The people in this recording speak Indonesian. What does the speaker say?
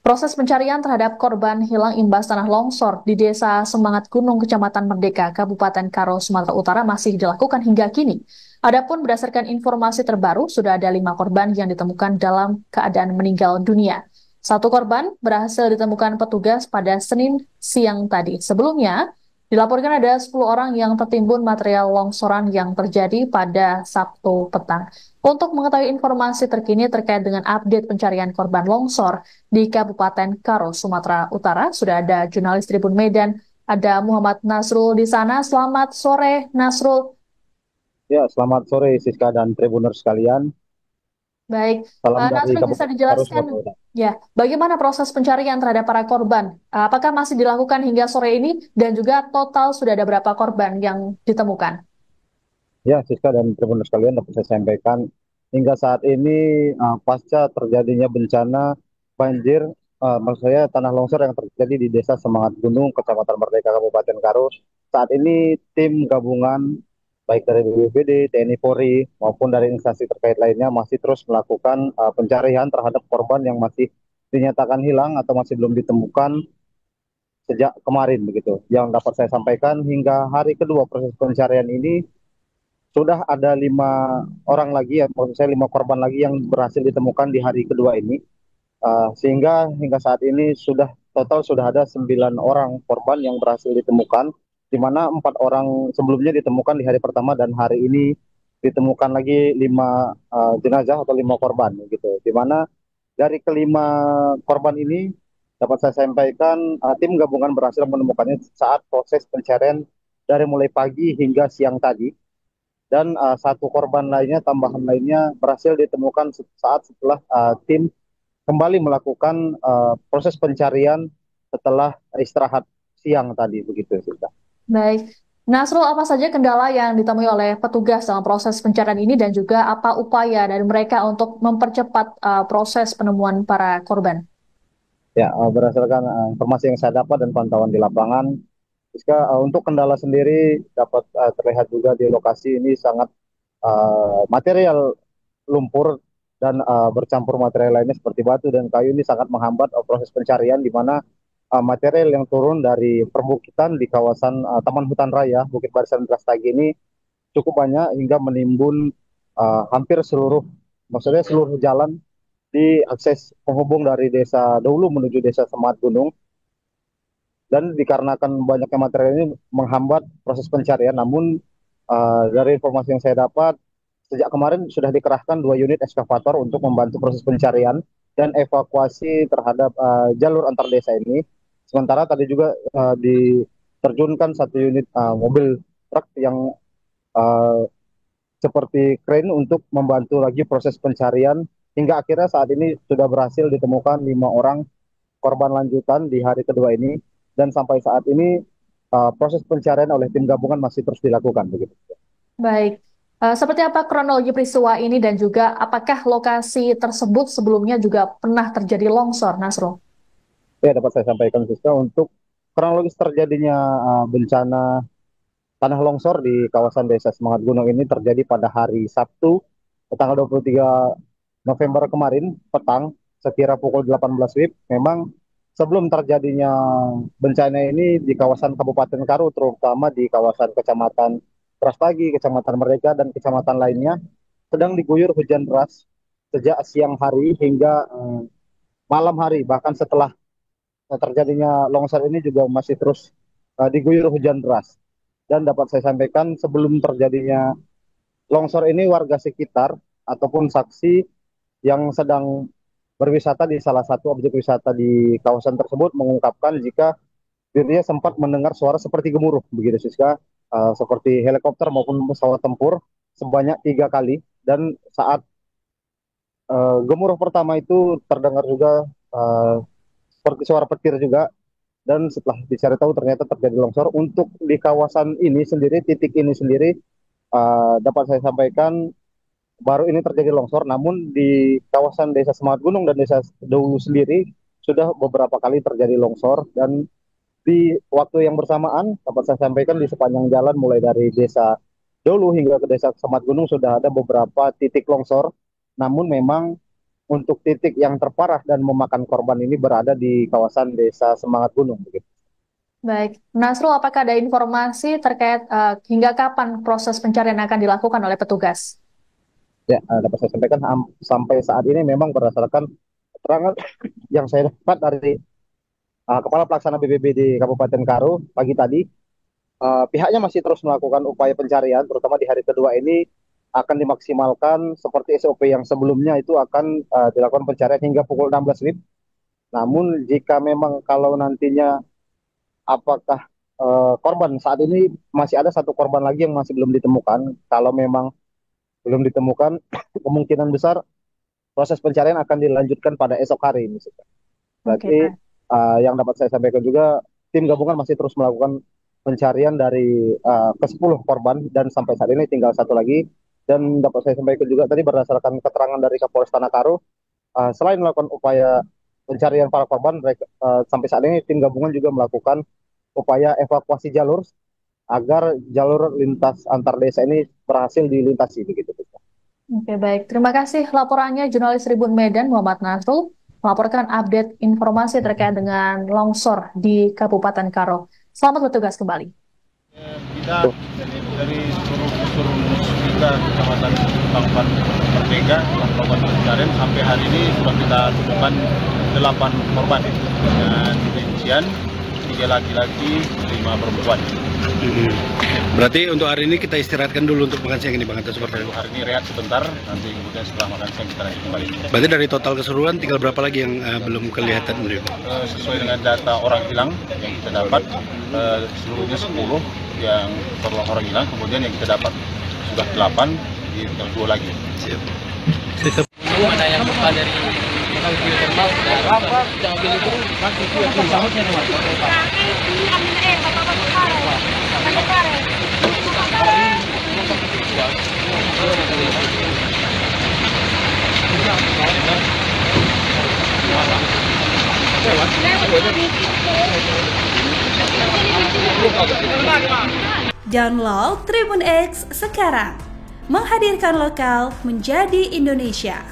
Proses pencarian terhadap korban hilang imbas tanah longsor di Desa Semangat Gunung, Kecamatan Merdeka, Kabupaten Karo, Sumatera Utara masih dilakukan hingga kini. Adapun berdasarkan informasi terbaru, sudah ada 5 korban yang ditemukan dalam keadaan meninggal dunia. Satu korban berhasil ditemukan petugas pada Senin siang tadi. Sebelumnya, dilaporkan ada 10 orang yang tertimbun material longsoran yang terjadi pada Sabtu petang. Untuk mengetahui informasi terkini terkait dengan update pencarian korban longsor di Kabupaten Karo, Sumatera Utara, sudah ada jurnalis Tribun Medan, ada Muhammad Nasrul di sana. Selamat sore, Nasrul. Ya, selamat sore Siska dan Tribuners sekalian. Baik, Salam dari Nasrul bisa Kabupaten Karo, dijelaskan Sumatera Utara. ya, bagaimana proses pencarian terhadap para korban? Apakah masih dilakukan hingga sore ini dan juga total sudah ada berapa korban yang ditemukan? Ya, Siska dan Tribuners sekalian dapat saya sampaikan hingga saat ini pasca terjadinya bencana banjir, maksud saya tanah longsor yang terjadi di Desa Semangat Gunung, Kecamatan Merdeka, Kabupaten Karo. Saat ini tim gabungan baik dari BPBD, TNI Polri maupun dari instansi terkait lainnya masih terus melakukan pencarian terhadap korban yang masih dinyatakan hilang atau masih belum ditemukan sejak kemarin begitu. Yang dapat saya sampaikan hingga hari kedua proses pencarian ini sudah ada 5 orang lagi ya, maksud saya 5 korban lagi yang berhasil ditemukan di hari kedua ini. Sehingga hingga saat ini sudah ada 9 orang korban yang berhasil ditemukan, di mana 4 orang sebelumnya ditemukan di hari pertama dan hari ini ditemukan lagi 5 jenazah atau 5 korban gitu. Di mana dari kelima korban ini dapat saya sampaikan tim gabungan berhasil menemukannya saat proses pencarian dari mulai pagi hingga siang tadi dan satu korban lainnya tambahan lainnya berhasil ditemukan saat setelah tim kembali melakukan proses pencarian setelah istirahat siang tadi begitu Sinta. Baik, Nasrul, apa saja kendala yang ditemui oleh petugas dalam proses pencarian ini dan juga apa upaya dari mereka untuk mempercepat proses penemuan para korban? Ya, berdasarkan informasi yang saya dapat dan pantauan di lapangan, Rizka, untuk kendala sendiri dapat terlihat juga di lokasi ini sangat material lumpur dan bercampur material lainnya seperti batu dan kayu ini sangat menghambat proses pencarian di mana material yang turun dari perbukitan di kawasan Taman Hutan Raya Bukit Barisan Brastagi ini cukup banyak hingga menimbun hampir maksudnya seluruh jalan di akses penghubung dari Desa Daulu menuju Desa Semat Gunung dan dikarenakan banyaknya material ini menghambat proses pencarian. Namun dari informasi yang saya dapat sejak kemarin sudah dikerahkan 2 unit eskavator untuk membantu proses pencarian dan evakuasi terhadap jalur antar desa ini. Sementara tadi juga diterjunkan 1 unit mobil truk yang uh, seperti crane untuk membantu lagi proses pencarian hingga akhirnya saat ini sudah berhasil ditemukan 5 orang korban lanjutan di hari kedua ini dan sampai saat ini proses pencarian oleh tim gabungan masih terus dilakukan begitu. Baik, seperti apa kronologi peristiwa ini dan juga apakah lokasi tersebut sebelumnya juga pernah terjadi longsor, Nasrul? Ya, dapat saya sampaikan Siska untuk kronologis terjadinya bencana tanah longsor di kawasan Desa Semangat Gunung ini terjadi pada hari Sabtu tanggal 23 November kemarin petang sekira pukul 18 WIB. Memang sebelum terjadinya bencana ini di kawasan Kabupaten Karo terutama di kawasan Kecamatan Brastagi, Kecamatan Merdeka dan kecamatan lainnya sedang diguyur hujan deras sejak siang hari hingga malam hari bahkan setelah terjadinya longsor ini juga masih terus diguyur hujan deras. Dan dapat saya sampaikan sebelum terjadinya longsor ini warga sekitar ataupun saksi yang sedang berwisata di salah satu objek wisata di kawasan tersebut mengungkapkan jika dirinya sempat mendengar suara seperti gemuruh begitu Siska, seperti helikopter maupun pesawat tempur sebanyak 3 kali dan saat gemuruh pertama itu terdengar juga uh, seperti suara petir juga dan setelah dicari tahu ternyata terjadi longsor. Untuk di kawasan ini sendiri, titik ini sendiri dapat saya sampaikan baru ini terjadi longsor, namun di kawasan Desa Semangat Gunung dan Desa Daulu sendiri sudah beberapa kali terjadi longsor dan di waktu yang bersamaan dapat saya sampaikan di sepanjang jalan mulai dari Desa Daulu hingga ke Desa Semangat Gunung sudah ada beberapa titik longsor, namun memang untuk titik yang terparah dan memakan korban ini berada di kawasan Desa Semangat Gunung. Begitu. Baik, Nasrul, apakah ada informasi terkait hingga kapan proses pencarian akan dilakukan oleh petugas? Ya, dapat saya sampaikan sampai saat ini memang berdasarkan keterangan yang saya dapat dari Kepala Pelaksana BPBD di Kabupaten Karo pagi tadi, pihaknya masih terus melakukan upaya pencarian, terutama di hari kedua ini akan dimaksimalkan seperti SOP yang sebelumnya itu akan dilakukan pencarian hingga pukul 16 WIB. Namun jika memang kalau nantinya apakah korban saat ini masih ada satu korban lagi yang masih belum ditemukan, kalau memang belum ditemukan kemungkinan besar proses pencarian akan dilanjutkan pada esok hari ini. Oke, Berarti Pak. yang dapat saya sampaikan juga tim gabungan masih terus melakukan pencarian dari ke-10 korban dan sampai saat ini tinggal satu lagi. Dan dapat saya sampaikan juga tadi berdasarkan keterangan dari Kapolres Tanah Karo, selain melakukan upaya pencarian para korban, sampai saat ini tim gabungan juga melakukan upaya evakuasi jalur agar jalur lintas antar desa ini berhasil dilintasi begitu. Oke, baik. Terima kasih laporannya jurnalis Tribun Medan Muhammad Nasrul melaporkan update informasi terkait dengan longsor di Kabupaten Karo. Selamat bertugas kembali. Kita dari seluruh kita Kecamatan Bangpan Merdeka melakukan pencarian sampai hari ini sudah kita temukan 8 korban dan rincian 3 laki-laki 5 perempuan. Berarti untuk hari ini kita istirahatkan dulu untuk makan siang ini Bang, atau seperti itu? Hari ini rehat sebentar, nanti kemudian setelah makan siang kita lanjut kembali. Berarti dari total keseluruhan tinggal berapa lagi yang belum kelihatan? Sesuai dengan data orang hilang yang kita dapat, seluruhnya 10 yang orang hilang, kemudian yang kita dapat sudah 8, tinggal 2 lagi. Siap. Ada yang lupa dari geotermal jangan pilih itu Download Tribun X sekarang, menghadirkan lokal menjadi Indonesia.